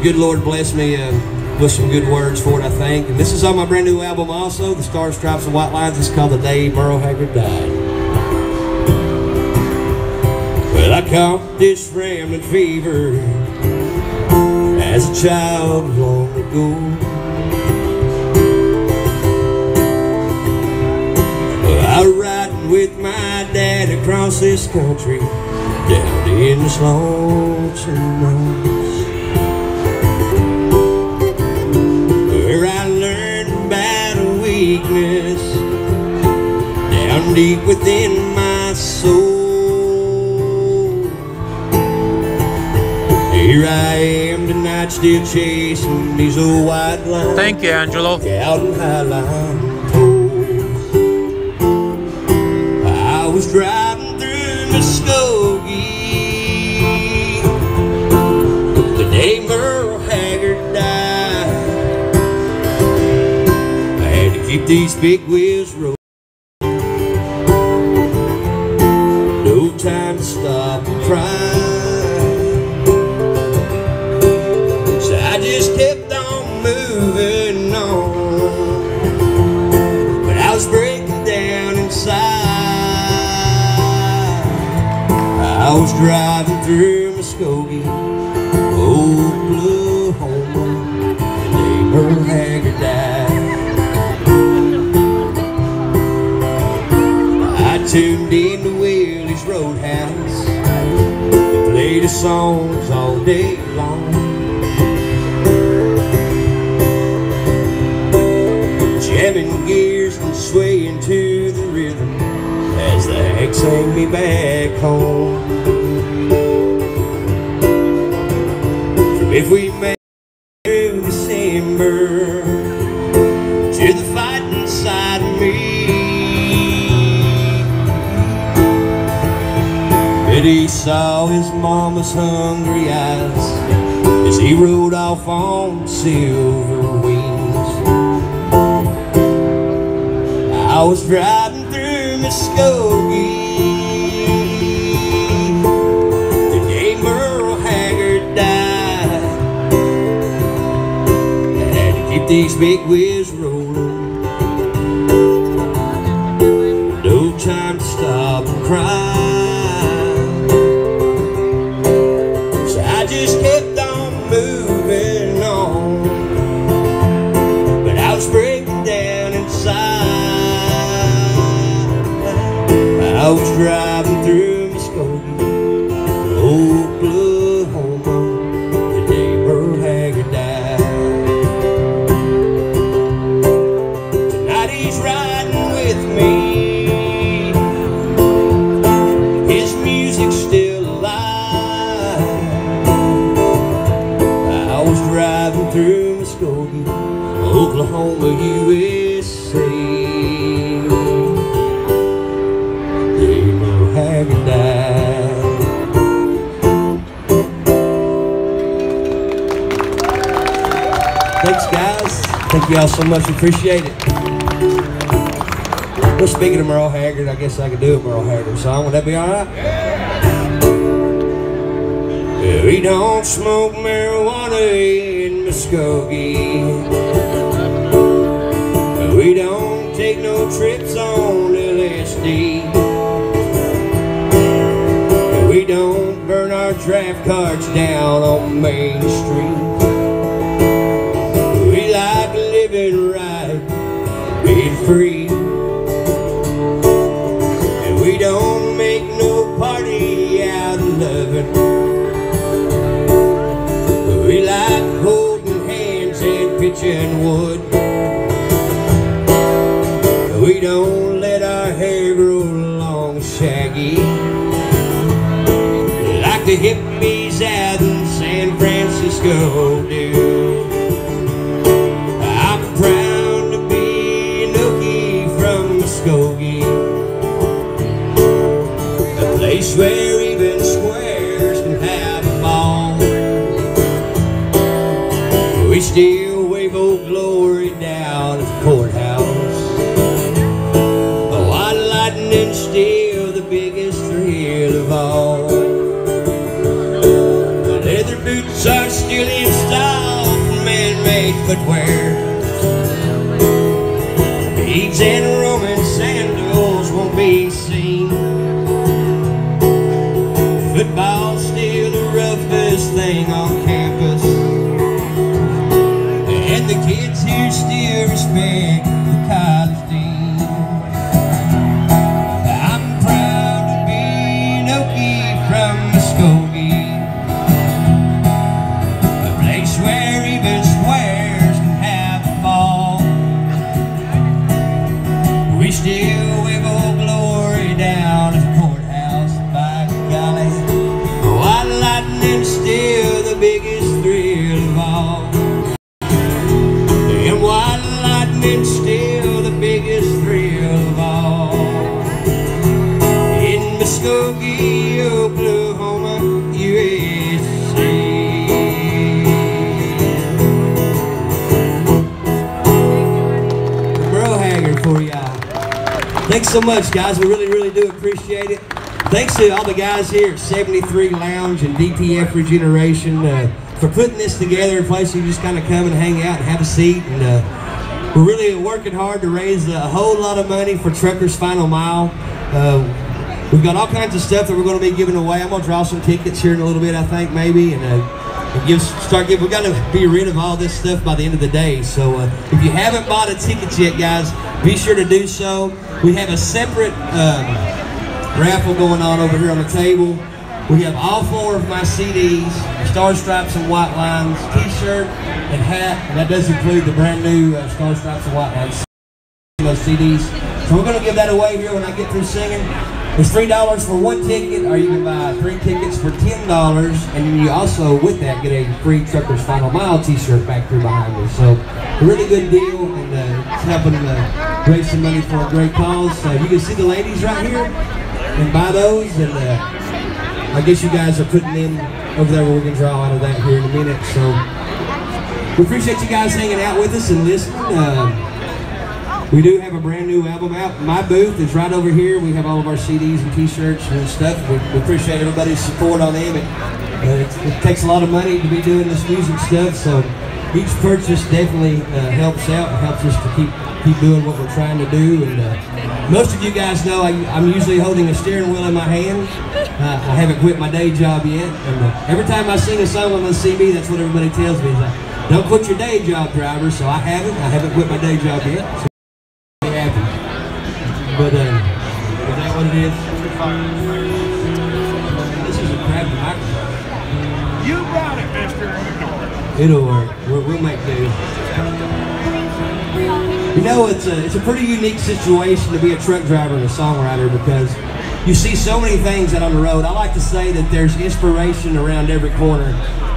good Lord blessed me with some good words for it, I think. And this is on my brand new album also, The Stars, Stripes, and White Lines. It's called The Day Merle Haggard Died. Well, I caught this rambling fever as a child long ago. Well, I was riding with my dad across this country, down in this lonesome roads, where I learned about a weakness down deep within my soul. Here I am tonight, still chasing these old white lines. Thank you, Angelo. Out in Highline Poles. I was driving through Muskogee the day Merle Haggard died. I had to keep these big wheels rolling. No time to stop and cry. Kept on moving on, but I was breaking down inside. I was driving through Muskogee, Oklahoma, the day Merle Haggard died. I tuned in to Willie's Roadhouse and played his songs all day long. Jamming gears and swaying to the rhythm as the hag sang me back home. From if we made it through December to the fight inside of me, but he saw his mama's hungry eyes as he rode off on silver wings. I was driving through Muskogee the day Merle Haggard died. I had to keep these big wheels rolling. No time to stop and cry. So I just kept on moving on, but I was breaking down inside. I was driving through Muskogee, Oklahoma, the day Merle Haggard died. Tonight he's riding with me, his music's still alive. I was driving through Muskogee, Oklahoma, USA. Haggard died. Thanks, guys. Thank you all so much. Appreciate it. Well, speaking of Merle Haggard, I guess I could do a Merle Haggard song. Would that be all right? Yeah. We don't smoke marijuana in Muskogee. We don't take no trips on LSD. We don't burn our draft cards down on Main Street. We like living right, being free. And we don't make no party out of loving. We like holding hands and pitching wood. We don't let our hair grow long and shaggy like the hippies out in San Francisco do. I'm proud to be an Okie from Muskogee, a place where even squares can have a ball. We still wave Old Glory down at the courthouse. The white lightning still the biggest thrill of all. Boots are still in style. footwear. Beads and Roman sandals won't be seen. Football's still the roughest thing on campus, and the kids here still respect the college dean. I'm proud to be an Okie from Muskogee, a place where even squares can have a ball. We still wave old glory down at the courthouse, by golly. White lightning's still the biggest thrill of all. And white lightning's still the biggest thrill of all. In Muskogee, Oklahoma, USA. Bro Haggard for y'all. Thanks so much, guys. We really do appreciate it. Thanks to all the guys here at 73 Lounge and DPF Regeneration for putting this together, a place you just kind of come and hang out and have a seat. And we're really working hard to raise a whole lot of money for Truckers Final Mile. We've got all kinds of stuff that we're going to be giving away. I'm going to draw some tickets here in a little bit, I think, maybe, and we've got to be rid of all this stuff by the end of the day. So if you haven't bought a ticket yet, guys, be sure to do so. We have a separate raffle going on over here on the table. We have all 4 of my CDs, Star Stripes and White Lines, t-shirt and hat, and that does include the brand new Star Stripes and White Lines, those CDs. So we're going to give that away here when I get through singing. It's $3 for 1 ticket, or you can buy 3 tickets for $10, and then you also, with that, get a free Truckers Final Mile t-shirt back there behind me. So a really good deal, and it's helping raise some money for a great cause. So you can see the ladies right here and buy those, and I guess you guys are putting them over there where we can draw out of that here in a minute. So we appreciate you guys hanging out with us and listening. We do have a brand new album out. My booth is right over here. We have all of our CDs and t-shirts and stuff. We appreciate everybody's support on them. It takes a lot of money to be doing this music stuff, so each purchase definitely helps out and helps us to keep doing what we're trying to do. And most of you guys know I'm usually holding a steering wheel in my hand. I haven't quit my day job yet. And every time I sing a song on the CB, that's what everybody tells me. Is like, don't quit your day job, driver. So I haven't quit my day job yet. So I'm happy. But is that what it is? This is a crappy microphone. You brought it, mister. It'll work. We'll make do. You know, it's a pretty unique situation to be a truck driver and a songwriter, because you see so many things out on the road. I like to say that there's inspiration around every corner.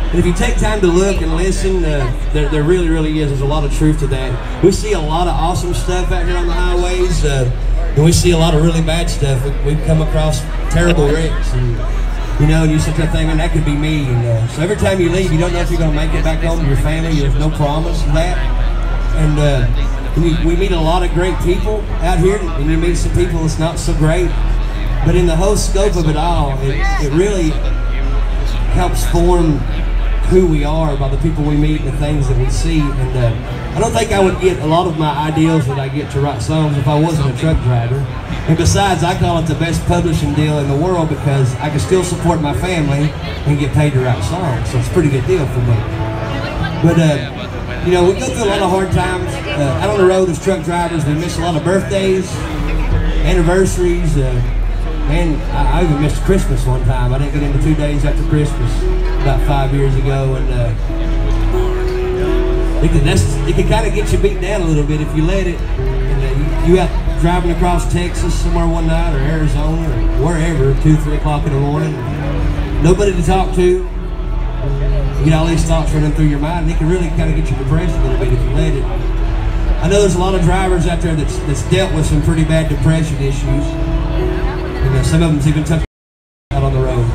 And if you take time to look and listen, there really is. There's a lot of truth to that. We see a lot of awesome stuff out here on the highways, and we see a lot of really bad stuff. We've come across terrible wrecks, and you know, and you sit there thinking, that could be me. And so every time you leave, you don't know if you're going to make it back home to your family. There's no promise of that. And we meet a lot of great people out here, and you meet some people that's not so great. But in the whole scope of it all, it really helps form who we are by the people we meet and the things that we see. And I don't think I would get a lot of my ideals that I get to write songs if I wasn't a truck driver. And besides, I call it the best publishing deal in the world, because I can still support my family and get paid to write songs. So it's a pretty good deal for me. But you know, we go through a lot of hard times out on the road as truck drivers. We miss a lot of birthdays, anniversaries, and I even missed Christmas one time. I didn't get into 2 days after Christmas about 5 years ago, and it can kind of get you beat down a little bit if you let it. And you out driving across Texas somewhere one night, or Arizona, or wherever, 2, 3 o'clock in the morning, nobody to talk to. You get all these thoughts running through your mind, and it can really kind of get you depressed a little bit if you let it. I know there's a lot of drivers out there that's dealt with some pretty bad depression issues. And some of them's even tough out on the road.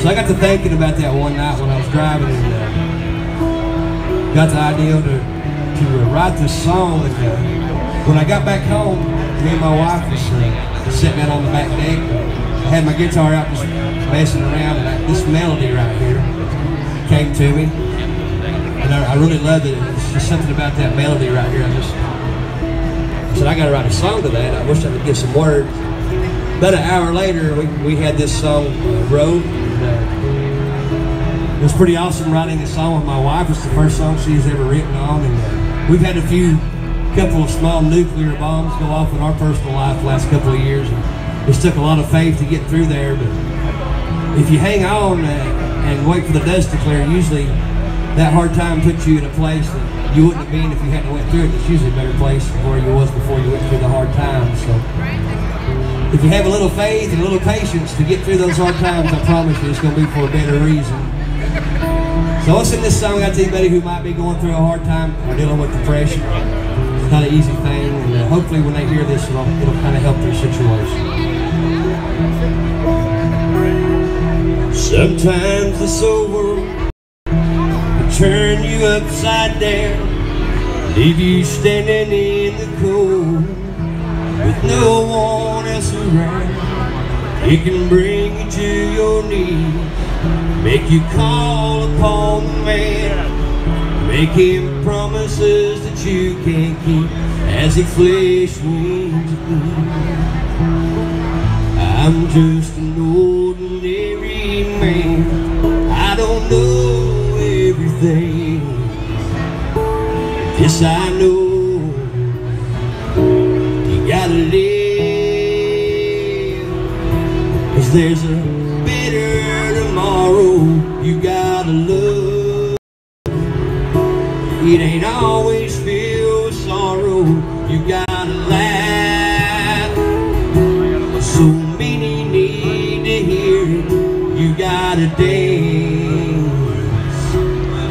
So I got to thinking about that one night when I was driving, and got the idea to write this song. And when I got back home, me and my wife was sitting out on the back deck. I had my guitar out just messing around, and this melody right here came to me. And I really love it. It's just something about that melody right here. I said, I gotta write a song to that. I wish I could get some words. About an hour later, we had this song wrote. It was pretty awesome writing this song with my wife. It's the first song she's ever written on, and we've had a couple of small nuclear bombs go off in our personal life the last couple of years. And it's took a lot of faith to get through there, but if you hang on and wait for the dust to clear, usually that hard time puts you in a place that you wouldn't have been if you hadn't went through it. It's usually a better place than where you was before you went through the hard times. So if you have a little faith and a little patience to get through those hard times, I promise you it's going to be for a better reason. So I'll send this song out to anybody who might be going through a hard time or dealing with depression. It's not an easy thing, and hopefully when they hear this, it'll kind of help their situation. Sometimes the soul world will turn you upside down, leave you standing in the cold with no one else around. It can bring you to your knees, make you call upon the man, make him promises that you can't keep as he flesh wings upon. I'm just an ordinary man, I don't know everything. This I know, you gotta live, 'cause there's a better tomorrow you gotta love. It ain't always filled with sorrow, you gotta laugh. So many need to hear it, you gotta dance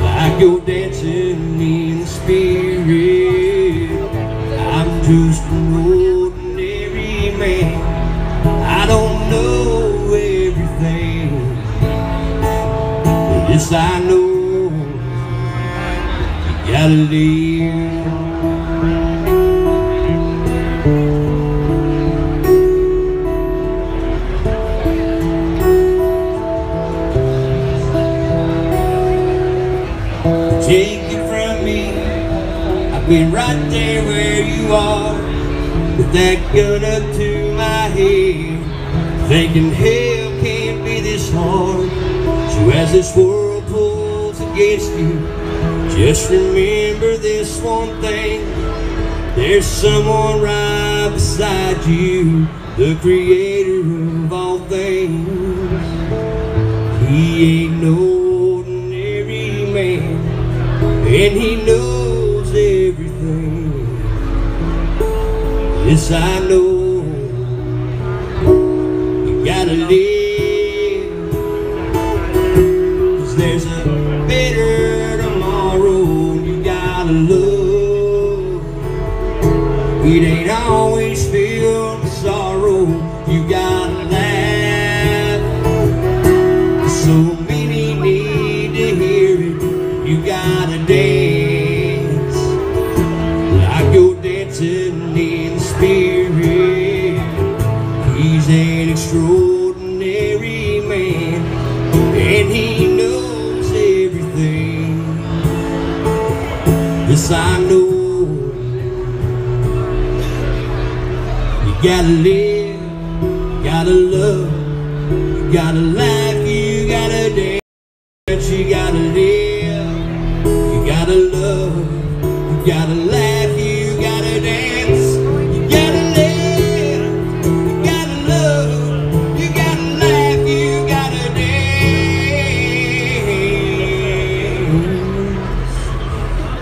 like you're dancing in the spirit. I'm just an ordinary man, I don't know everything. Yes, I know you gotta live. Take it from me, I've been right there where you are, with that gun up to my head, thinking hell can't be this hard. So as this world pulls against you, just remember this one thing, there's someone right beside you, the creator of all things. He ain't no ordinary man, and he knows everything. Yes, I know you gotta live, 'cause there's a better tomorrow you gotta love. It ain't always filled with sorrow, you gotta laugh. So many need to hear it, you gotta dance like you're dancing in the spirit. He's an extraordinary man, and he knows everything. Yes, I know you gotta live, you gotta love, you gotta laugh, you gotta dance, you gotta live, you gotta love, you gotta laugh, you gotta dance, you gotta live, you gotta love, you gotta laugh, you gotta dance,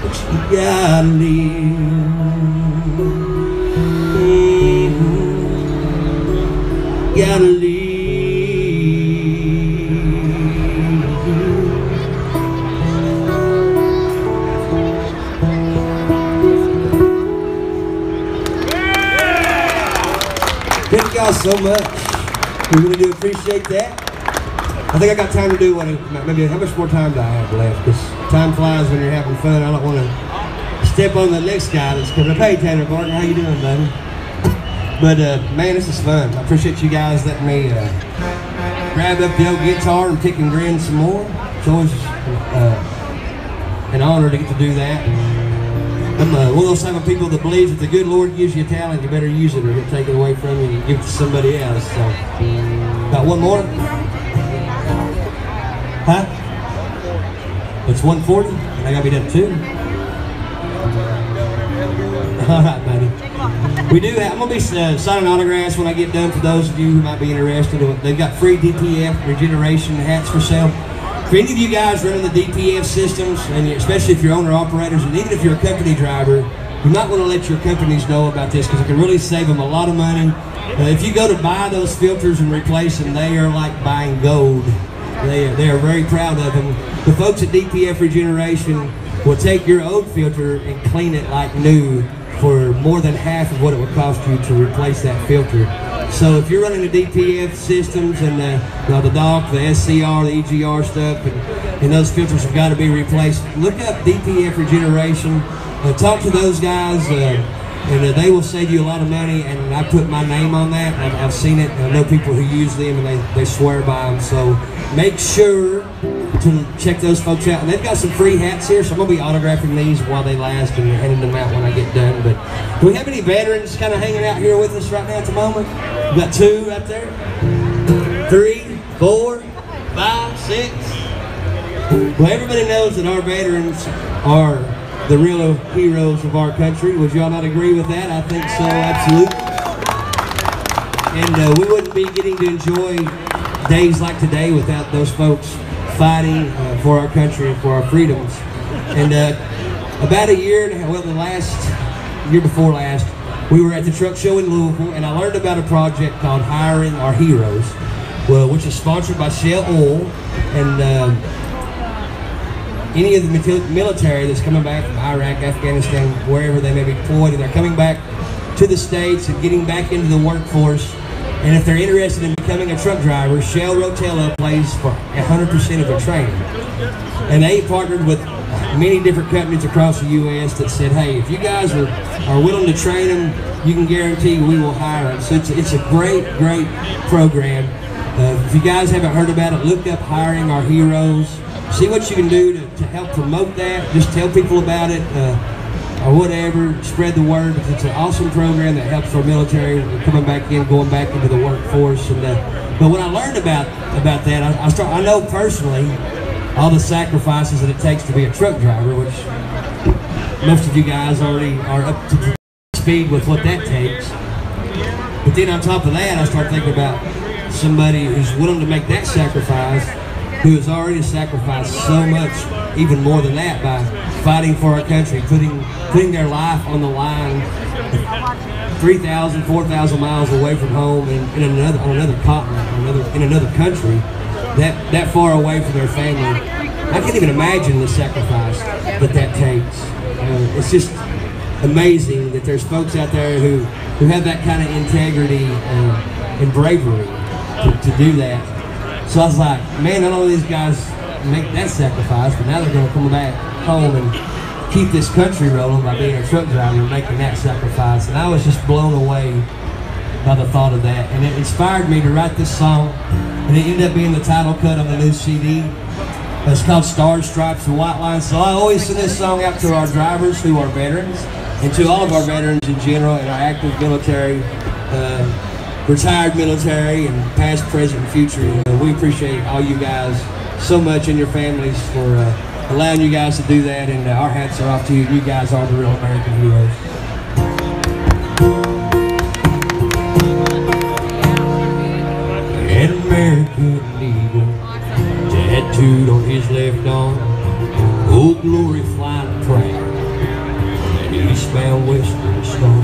but you gotta live. Gotta live. Thank y'all so much. We really do appreciate that. I think I got time to do what, maybe how much more time do I have left? Because time flies when you're having fun. I don't want to step on the next guy that's coming up. Hey, Tanner Barton, how you doing, buddy? But man, this is fun. I appreciate you guys letting me grab up the old guitar and pick and grin some more. It's always an honor to get to do that. I'm one of those type of people that believes if the good Lord gives you a talent, you better use it or He'll take it away from you and give it to somebody else. So, got one more? Huh? It's 1:40? I gotta be done too. All right, buddy. We do have, I'm gonna be signing autographs when I get done for those of you who might be interested. They've got free DPF regeneration hats for sale. For any of you guys running the DPF systems, and especially if you're owner-operators, and even if you're a company driver, you might want to let your companies know about this because it can really save them a lot of money. If you go to buy those filters and replace them, they are like buying gold. They are very proud of them. The folks at DPF Regeneration will take your old filter and clean it like new for more than half of what it would cost you to replace that filter. So if you're running the DPF systems and the DOC, the SCR, the EGR stuff, and those filters have got to be replaced, look up DPF Regeneration, talk to those guys, and they will save you a lot of money, and I put my name on that. I've seen it. I know people who use them, and they swear by them. So make sure to check those folks out. And they've got some free hats here, so I'm going to be autographing these while they last and handing them out when I get done. But do we have any veterans kind of hanging out here with us right now at the moment? We've got 2 right there. 3, 4, 5, 6. Well, everybody knows that our veterans are the real heroes of our country. Would y'all not agree with that? I think so, absolutely. And we wouldn't be getting to enjoy days like today without those folks fighting for our country and for our freedoms. And about a year, well, the year before last, we were at the truck show in Louisville, and I learned about a project called Hiring Our Heroes, which is sponsored by Shell Oil, and any of the military that's coming back from Iraq, Afghanistan, wherever they may be deployed, and they're coming back to the States and getting back into the workforce. And if they're interested in becoming a truck driver, Shell Rotella pays for 100% of their training. And they partnered with many different companies across the U.S. that said, hey, if you guys are willing to train them, you can guarantee we will hire them. So it's a great, great program. If you guys haven't heard about it, look up Hiring Our Heroes. See what you can do to help promote that. Just tell people about it or whatever. Spread the word. It's an awesome program that helps our military coming back in, going back into the workforce. And but when I learned about that, I know personally all the sacrifices that it takes to be a truck driver, which most of you guys already are up to speed with what that takes. But then on top of that, I start thinking about somebody who's willing to make that sacrifice, who has already sacrificed so much, even more than that, by fighting for our country, putting their life on the line, 3,000, 4,000 miles away from home, and on another continent, in another country, that far away from their family. I can't even imagine the sacrifice that takes. It's just amazing that there's folks out there who have that kind of integrity and bravery to do that. So I was like, man, not only these guys make that sacrifice, but now they're going to come back home and keep this country rolling by being a truck driver and making that sacrifice. And I was just blown away by the thought of that. And it inspired me to write this song, and it ended up being the title cut on the new CD. It's called Stars, Stripes, and White Lines. So I always send this song out to our drivers who are veterans, and to all of our veterans in general, and our active military, retired military, and past, present, and future. We appreciate all you guys so much and your families for allowing you guys to do that, and our hats are off to you. You guys are the real American heroes. An American eagle tattooed on his left arm, Old Glory flying proud, an eastbound western star.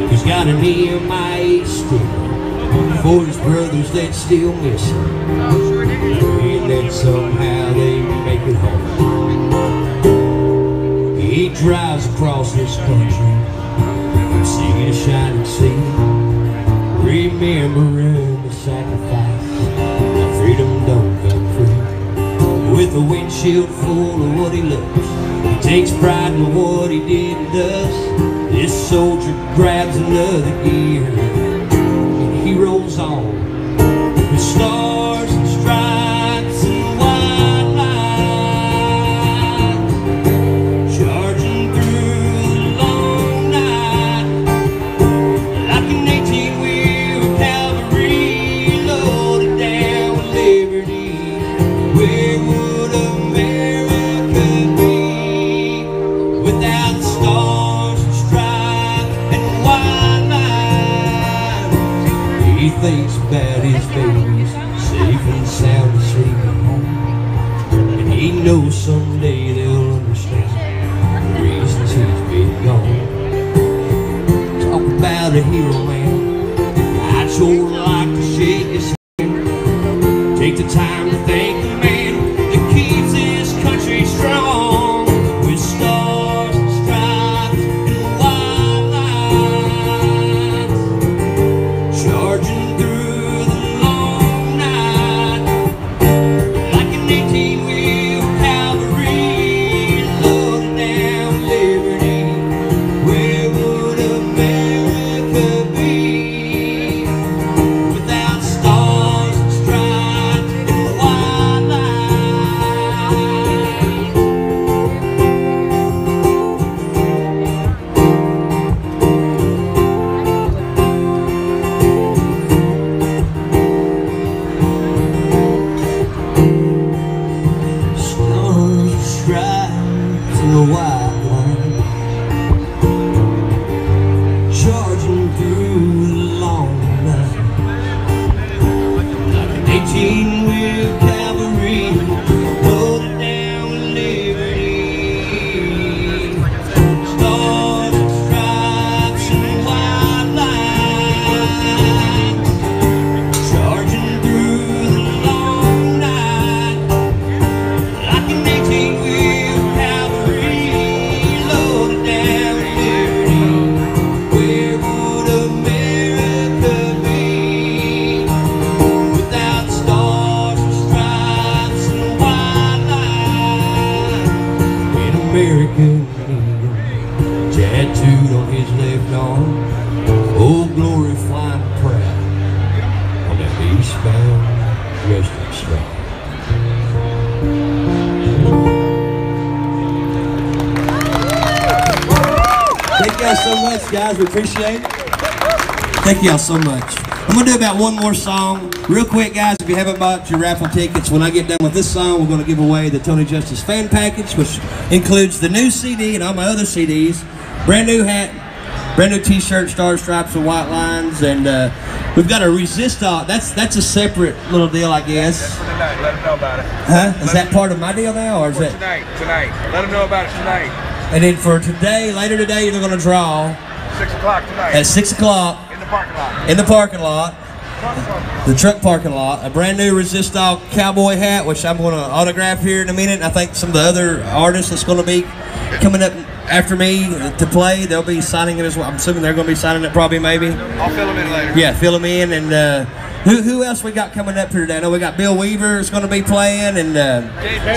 He's got an EMI stick for his brothers that still miss him, and that somehow they make it home. He drives across this country from sea to shining sea, remembering the sacrifice. Freedom don't come free. With a windshield full of what he loves, he takes pride in what he did and does. This soldier grabs another gear, and he rolls on with stars and stripes and white lines. in the white line, charging through the long night, like an 18-wheel cavalry, loaded down with liberty. Stars and stripes and white lines, charging through the long night, like an 18-wheel cavalry, loaded down with liberty. Where would America be without stars and stripes and white lines? In American Indian, tattooed on his left arm, Old Glory flying proud on that eastbound western star. Thank y'all so much, guys. We appreciate it. Thank y'all so much. I'm going to do about one more song. Real quick, guys, if you haven't bought your raffle tickets, when I get done with this song, we're going to give away the Tony Justice fan package, which includes the new CD and all my other CDs, brand new hat, brand new t-shirt, star stripes and white lines, and we've got a resist all. That's a separate little deal, I guess. That's for tonight. Let them know about it. Huh? Is that part of my deal now, or is that Tonight. Let them know about it tonight. And then for today, later today, they're going to draw 6 o'clock tonight. at 6 o'clock In the parking lot. in the parking lot, the truck parking lot, a brand new resist all cowboy hat, which I'm going to autograph here in a minute. I think some of the other artists that's going to be coming up after me to play, they'll be signing it as well. I'm assuming they're going to be signing it probably, maybe. I'll fill them in later. Yeah, fill them in. And who else we got coming up here today? I know we got Bill Weaver is going to be playing, and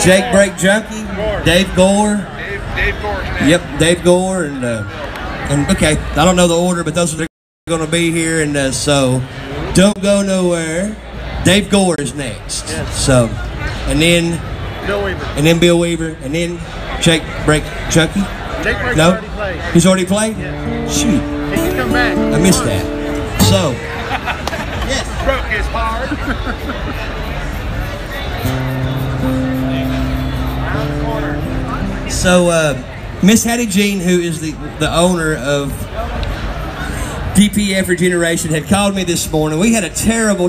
Jake Break Junkie, Dave Gore. Dave Gore's next. Yep, Dave Gore, and okay, I don't know the order, but those are going to be here, and so don't go nowhere. Dave Gore is next. Yes. So, and then Bill Weaver. and then Bill Weaver, and then Jake Break Junkie. Jake Break's No, already played. he's already played. Yeah. Shoot, He can come back. I missed that. So, Broke his heart. so Miss Hattie Jean, who is the owner of DPF Regeneration, had called me this morning. We had a terrible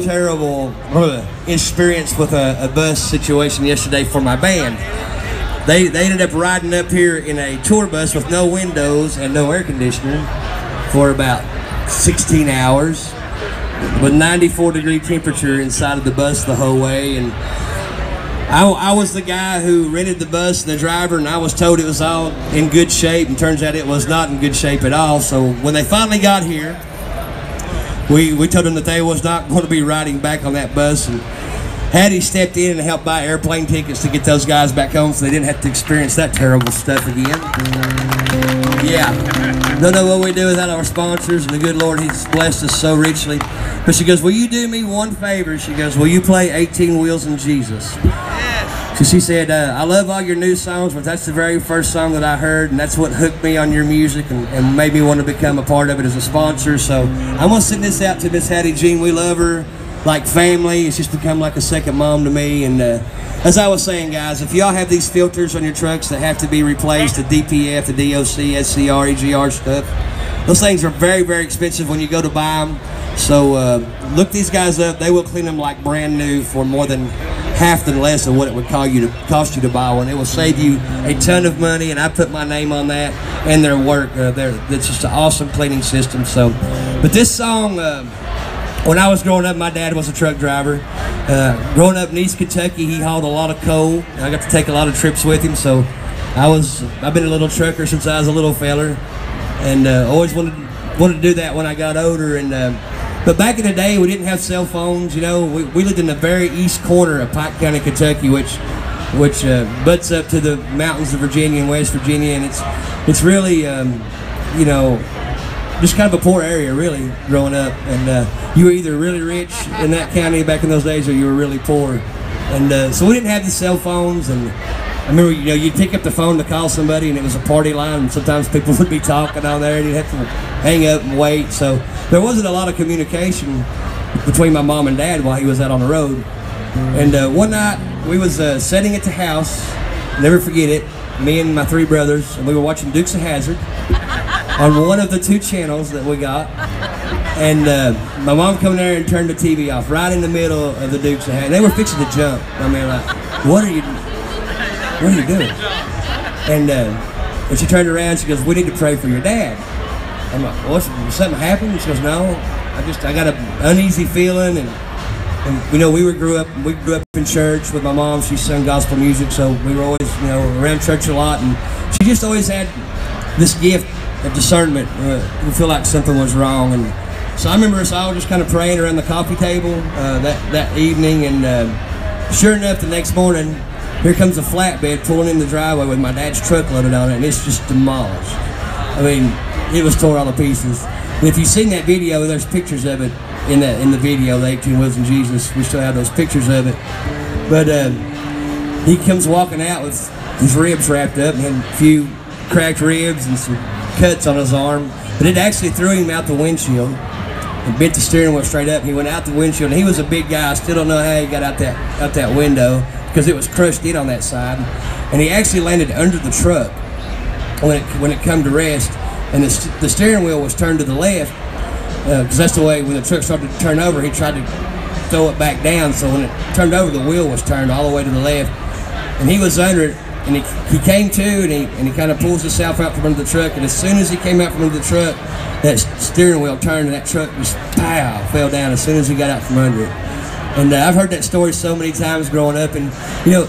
experience with a bus situation yesterday for my band. They ended up riding up here in a tour bus with no windows and no air conditioning for about 16 hours with 94-degree temperature inside of the bus the whole way. And I was the guy who rented the bus and the driver, and I was told it was all in good shape, and turns out it was not in good shape at all. So when they finally got here, we told them that they was not going to be riding back on that bus, and Hattie stepped in and helped buy airplane tickets to get those guys back home so they didn't have to experience that terrible stuff again. Yeah. Don't know what we do without our sponsors, and the good Lord, He's blessed us so richly. But she goes, will you do me one favor? She goes, will you play 18 Wheels in Jesus? Yes. So she said, I love all your new songs, but that's the very first song that I heard, and that's what hooked me on your music and made me want to become a part of it as a sponsor. So I'm going to send this out to Miss Hattie Jean. We love her like family. It's just become like a second mom to me. And as I was saying, guys, if y'all have these filters on your trucks that have to be replaced, the DPF, the DOC, SCR, EGR stuff, those things are very, very expensive when you go to buy them. So look these guys up. They will clean them like brand new for more than half the less of what it would cost you to buy one. It will save you a ton of money, and I put my name on that and their work. It's just an awesome cleaning system. So, but this song, when I was growing up, my dad was a truck driver. Growing up in East Kentucky, he hauled a lot of coal, and I got to take a lot of trips with him. So I've been a little trucker since I was a little feller, and always wanted to do that when I got older. And but back in the day, we didn't have cell phones. You know, we lived in the very east corner of Pike County, Kentucky, which butts up to the mountains of Virginia and West Virginia, and it's really you know, just kind of a poor area, really, growing up. And you were either really rich in that county back in those days, or you were really poor. And so we didn't have the cell phones. And I remember, you know, you'd pick up the phone to call somebody, and it was a party line, and sometimes people would be talking on there, and you'd have to hang up and wait. So there wasn't a lot of communication between my mom and dad while he was out on the road. And one night, we was sitting at the house, never forget it, me and my 3 brothers, and we were watching Dukes of Hazzard on one of the 2 channels that we got. And my mom come there and turned the TV off right in the middle of the Dukes of Hazzard. They were fixing to jump. I mean, like, what are you doing? And she turned around, she goes, we need to pray for your dad. I'm like, what's something happened? She goes, no, I got an uneasy feeling. And you know, we grew up in church with my mom. She sung gospel music, so we were always, you know, around church a lot. And she just always had this gift of discernment. We feel like something was wrong. And so I remember us all just kind of praying around the coffee table that evening. And sure enough, the next morning, here comes a flatbed pulling in the driveway with my dad's truck loaded on it, and it's just demolished. I mean, it was torn all to pieces. And if you've seen that video, there's pictures of it in the video, the 18 Wheels and Jesus. We still have those pictures of it. But he comes walking out with his ribs wrapped up and had a few cracked ribs and some cuts on his arm. But it actually threw him out the windshield and bent the steering wheel straight up. He went out the windshield, and he was a big guy. I still don't know how he got out that window because it was crushed in on that side. And he actually landed under the truck when it come to rest. And the steering wheel was turned to the left because that's the way when the truck started to turn over, he tried to throw it back down. So when it turned over, the wheel was turned all the way to the left. And he was under it, and he came to, and he kind of pulls himself out from under the truck. And as soon as he came out from under the truck, that steering wheel turned, and that truck just pow, fell down as soon as he got out from under it. And I've heard that story so many times growing up. And you know,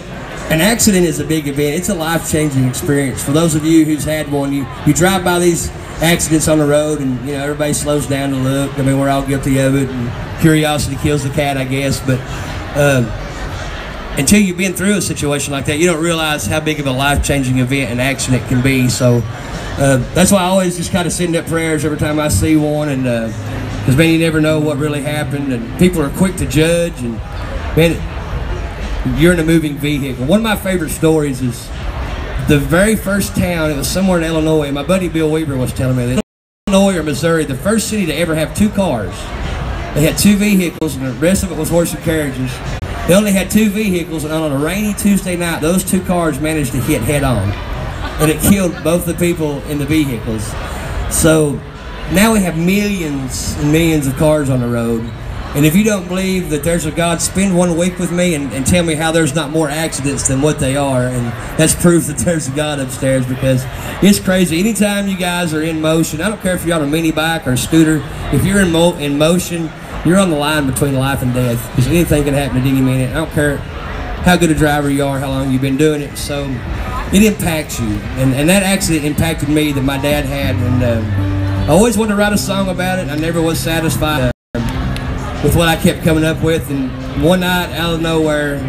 an accident is a big event. It's a life-changing experience. For those of you who's had one, you drive by these accidents on the road, and you know, everybody slows down to look. I mean, we're all guilty of it, and curiosity kills the cat, I guess. But until you've been through a situation like that, you don't realize how big of a life-changing event an accident can be. So that's why I always just kind of send up prayers every time I see one, and because man, you never know what really happened, and people are quick to judge. And man, you're in a moving vehicle. One of my favorite stories is the very first town. It was somewhere in Illinois. My buddy Bill Weaver was telling me that Illinois or Missouri, the first city to ever have 2 cars. They had 2 vehicles, and the rest of it was horse and carriages. They only had 2 vehicles, and on a rainy Tuesday night, those 2 cars managed to hit head on, and it killed both the people in the vehicles. So now we have millions and millions of cars on the road. And if you don't believe that there's a God, spend 1 week with me and tell me how there's not more accidents than what they are. And that's proof that there's a God upstairs, because it's crazy. Anytime you guys are in motion, I don't care if you're on a mini bike or a scooter, if you're in motion, you're on the line between life and death, because anything can happen at any minute. I don't care how good a driver you are, how long you've been doing it. So it impacts you. And that accident impacted me that my dad had. And I always wanted to write a song about it. I never was satisfied with what I kept coming up with, and one night out of nowhere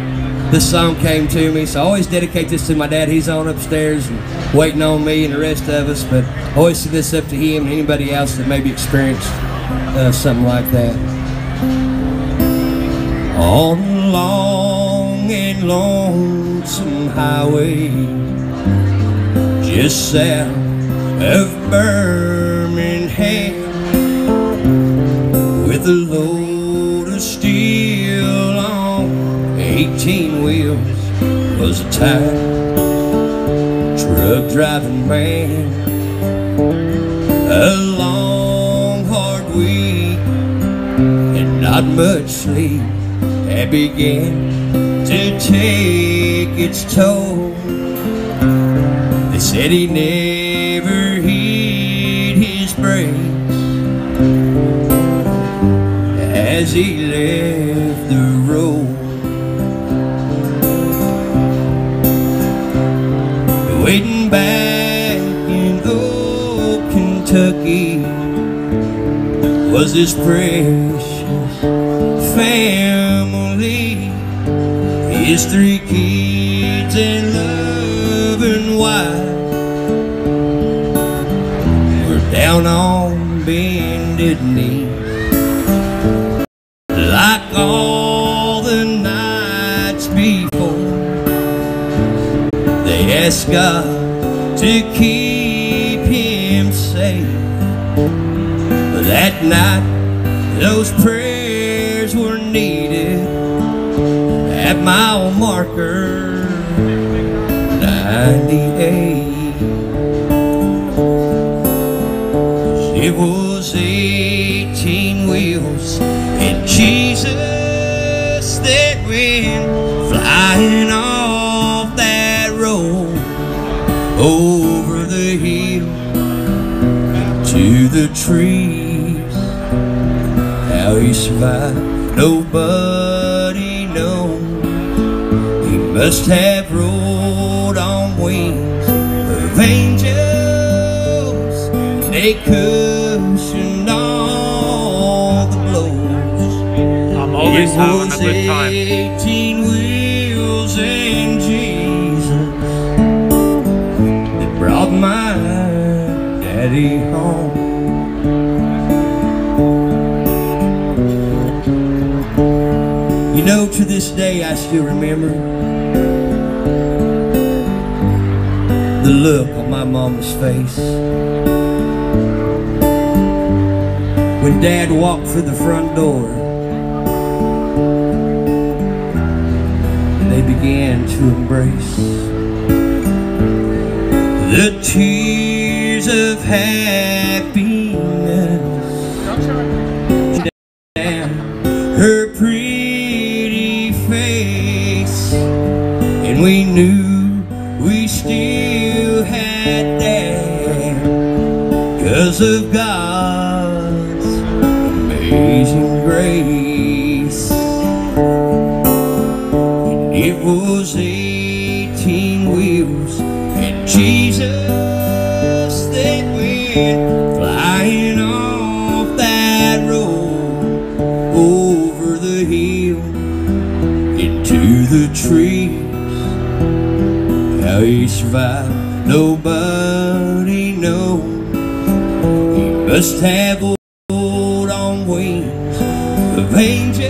this song came to me, so I always dedicate this to my dad. He's on upstairs and waiting on me and the rest of us, but I always send this up to him and anybody else that maybe experienced something like that. On a long and lonesome highway just south of Birmingham, with a load steel on 18 wheels was a tired truck driving man. A long hard week and not much sleep had began to take its toll. They said he never hit his brakes as he left the road. Waiting back in old Kentucky was his precious family, his 3 kids and loving wife were down on bended knee. Like all the nights before, they asked God to keep him safe. But that night, those prayers were needed at mile marker 9. 98. It was 18 wheels and Jesus that went flying off that road, over the hill to the trees. How he survived, nobody knows. He must have rode on wings of angels, and they cushioned all the blows. I'm always having a good time. 18 wheels and Jesus that brought my daddy home. You know, to this day I still remember the look on my mama's face when Dad walked through the front door and they began to embrace. The tears of happiness down her pretty face, and we knew we still had Dad 'cause of God's amazing grace. And it was 18 wheels and Jesus that went flying off that road, over the hill into the trees. How he survived, nobody knows. He must have hold on wings of angels,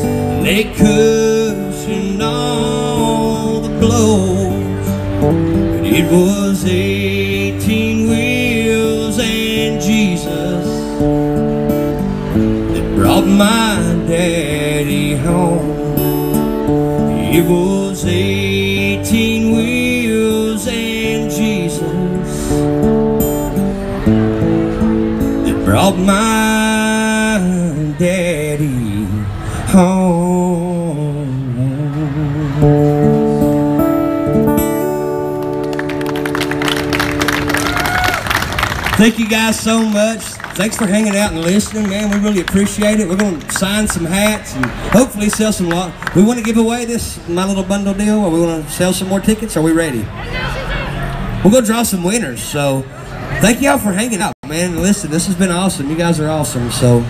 and they cushioned all the blows. But it was 18 wheels and Jesus that brought my daddy home. It was 18 wheels and Jesus that brought my daddy home. Thank you guys so much. Thanks for hanging out and listening, man. We really appreciate it. We're going to sign some hats and hopefully sell some lot. We want to give away this My Little Bundle deal, or we want to sell some more tickets. Are we ready? We're going to draw some winners. So thank y'all for hanging out, man. Listen, this has been awesome. You guys are awesome. So